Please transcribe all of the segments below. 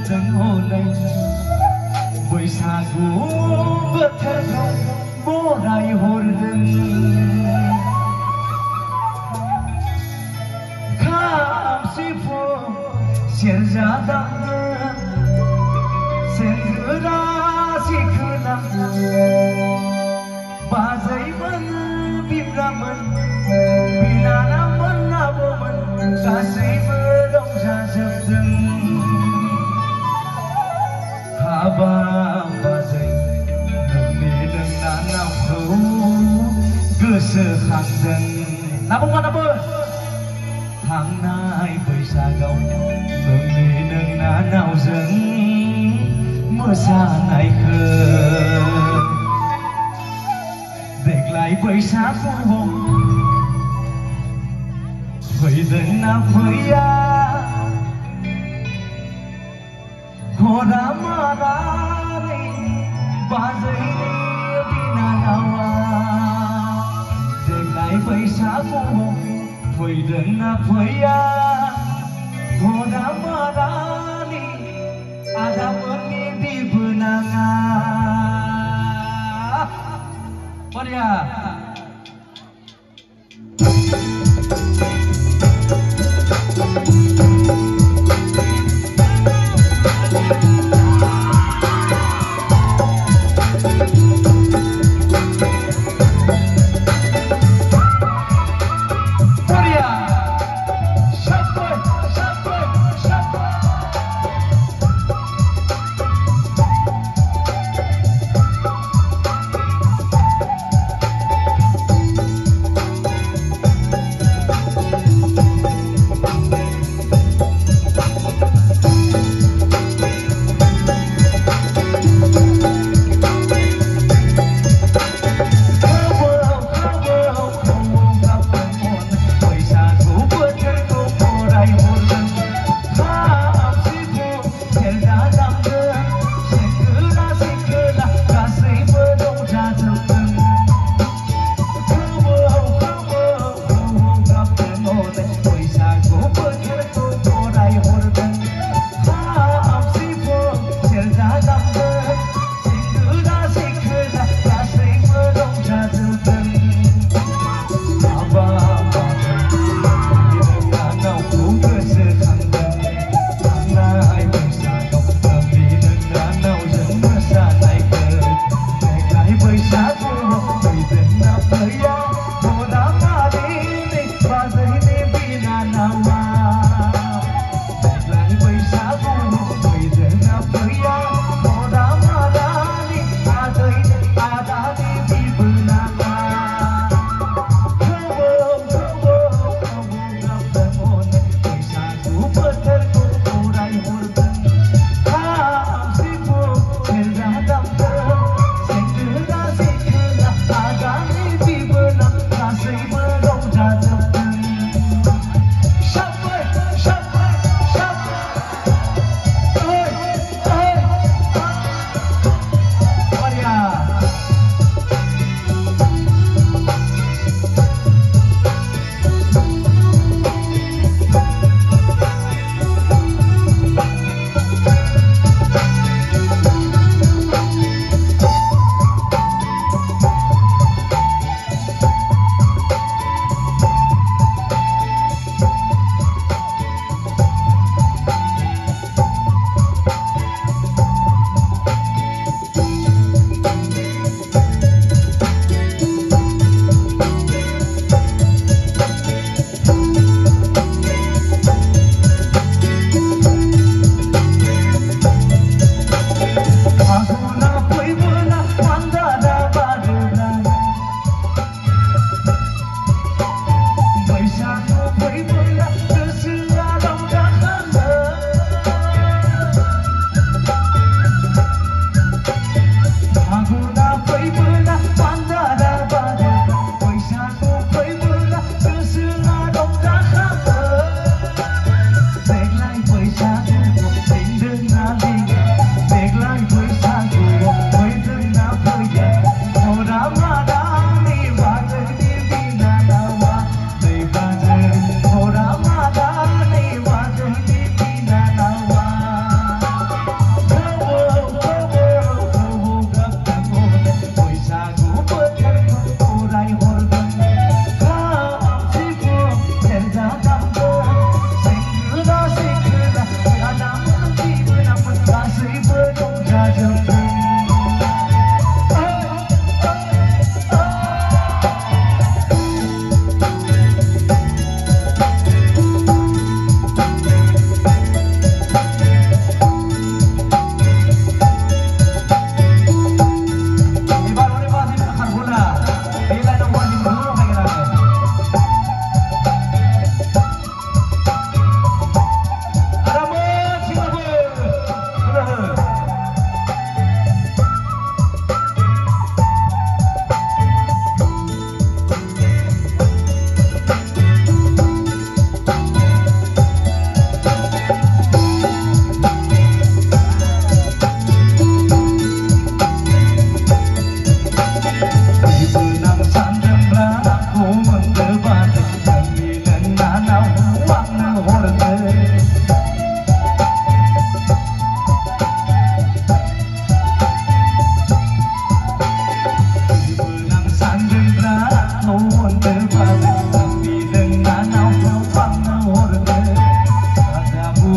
जों हनै बैसागु बोथोरखौ बराय हरदों खाम सिफुं सेरजा दामदों सेंग्रा सिख्ला बाजैमोन बिब्रामोन बिनानावमोन आबौमोन गासैबो रंजाजोबदों हाबाब बाजै नोंनि नोंनानावखौ गोसोखांदों नाबो थांनाय बैसागाव नोंनि नोंनानावजों मोसानायखौ देग्लाय बैसागुआव फैदोंना फैया घरा मारानै बाजैनि बिनानावा देग्लाय बैसागुआव फैदोंना फैया घरा मारानै आदामोननि बिबोनाङा Maria.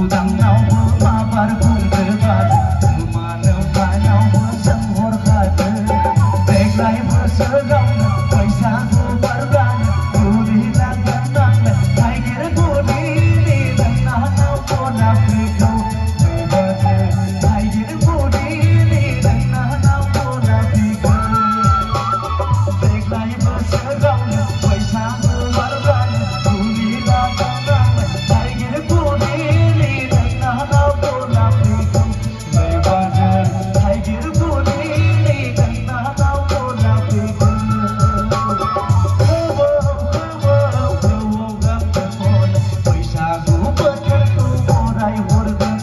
उदांनावबो माबार बुंदो बादो गोमानो फानावबो सोंहरखादो देग्लाय बोसोरावनो बैसागु बारब्लानो गुरि लागोन आंनो थाइगिर गुरिनि नोंनानाव गलाबखौ नुबानो थाइगिर गुरिनि नोंनानाव गलाबखौ देग्लाय बोसोरावनो बैसागु बारब्लानो गुरि लागोन आंनो थाइगिर गुरिनि नोंनानाव गलाबखौ नुबानो थाइगिर गुरिनि नोंनानाव गलाबखौ बैसागु बोथोरखौ बराय हरगोन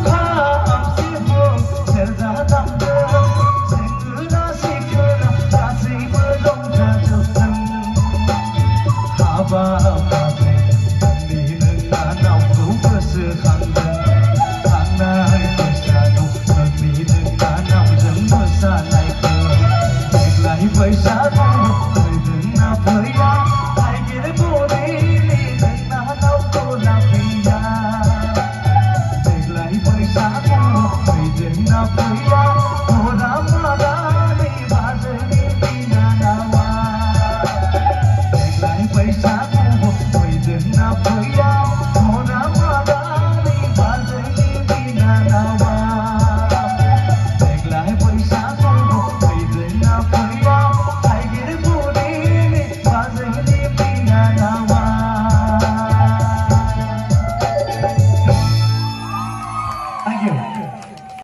खाम सिफुं सेरजा दामदों सेंग्रा सिख्ला गासैबो रंजाजोबदों हाबा माबे नोंनि नोंनानावखौ गोसोखांदों थांनाय बैसागआव नोंनि नोंनानावजों मोसानायखौ देग्लाय बैसागुआव फैदोंना फैया थाइगिर गुरिनि नोंनानाव गलाब गैया देग्लाय बैसागुआव फैदोंना फैया